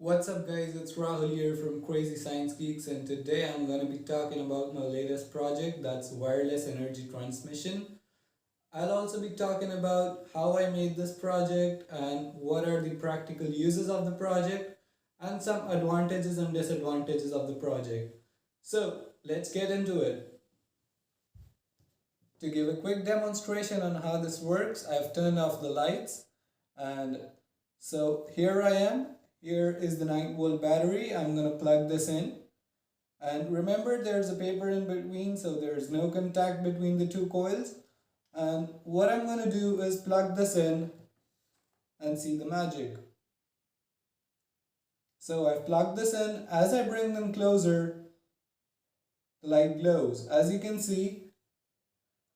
What's up guys, it's Rahul here from Crazy Science Geeks, and today I'm going to be talking about my latest project, that's wireless energy transmission. I'll also be talking about how I made this project and what are the practical uses of the project and some advantages and disadvantages of the project. So let's get into it. To give a quick demonstration on how this works, I've turned off the lights, and so here I am. Here is the 9-volt battery. I'm going to plug this in. And remember, there's a paper in between, so there's no contact between the two coils. And what I'm going to do is plug this in and see the magic. So I've plugged this in. As I bring them closer, the light glows. As you can see,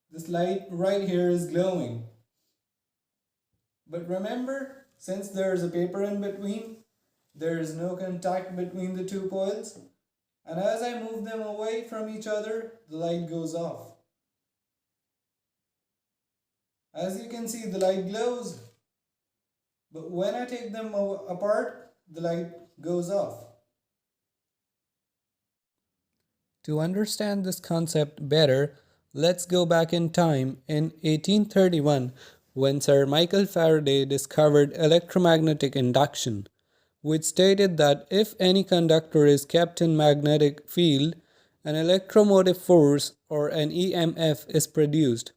this light right here is glowing. But remember, since there's a paper in between, there is no contact between the two coils, and as I move them away from each other, the light goes off. As you can see, the light glows, but when I take them apart, the light goes off. To understand this concept better, let's go back in time in 1831 when Sir Michael Faraday discovered electromagnetic induction, which stated that if any conductor is kept in magnetic field, an electromotive force or an EMF is produced.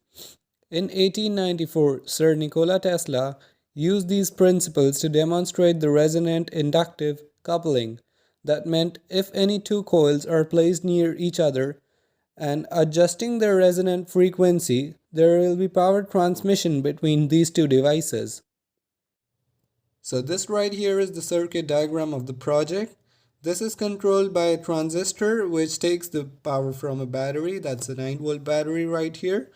In 1894, Sir Nikola Tesla used these principles to demonstrate the resonant inductive coupling. That meant if any two coils are placed near each other and adjusting their resonant frequency, there will be power transmission between these two devices. So this right here is the circuit diagram of the project. This is controlled by a transistor which takes the power from a battery. That's a 9-volt battery right here.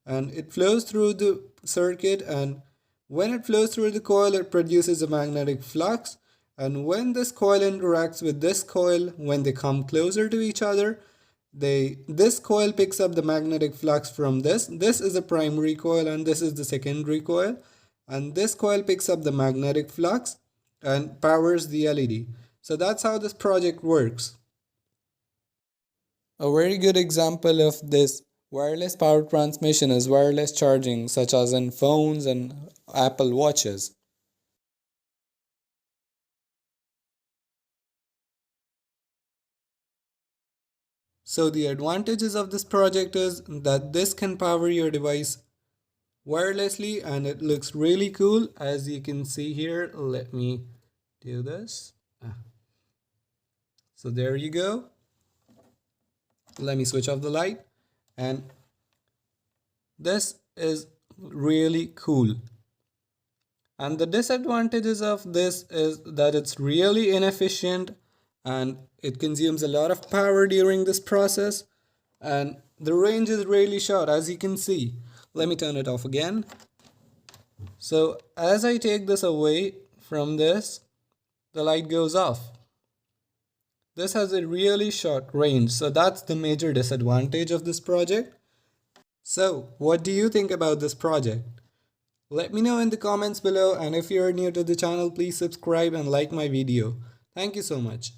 And it flows through the circuit, and when it flows through the coil, it produces a magnetic flux. And when this coil interacts with this coil, when they come closer to each other, this coil picks up the magnetic flux from this. This is a primary coil and this is the secondary coil. And this coil picks up the magnetic flux and powers the LED. So that's how this project works. A very good example of this wireless power transmission is wireless charging, such as in phones and Apple Watches. So the advantages of this project is that this can power your device wirelessly and it looks really cool. As you can see here, let me do this. So there you go. Let me switch off the light, and this is really cool. And the disadvantages of this is that it's really inefficient and it consumes a lot of power during this process, and the range is really short, as you can see. Let me turn it off again. So as I take this away from this, the light goes off. This has a really short range, so that's the major disadvantage of this project. So what do you think about this project? Let me know in the comments below, and if you are new to the channel, please subscribe and like my video. Thank you so much.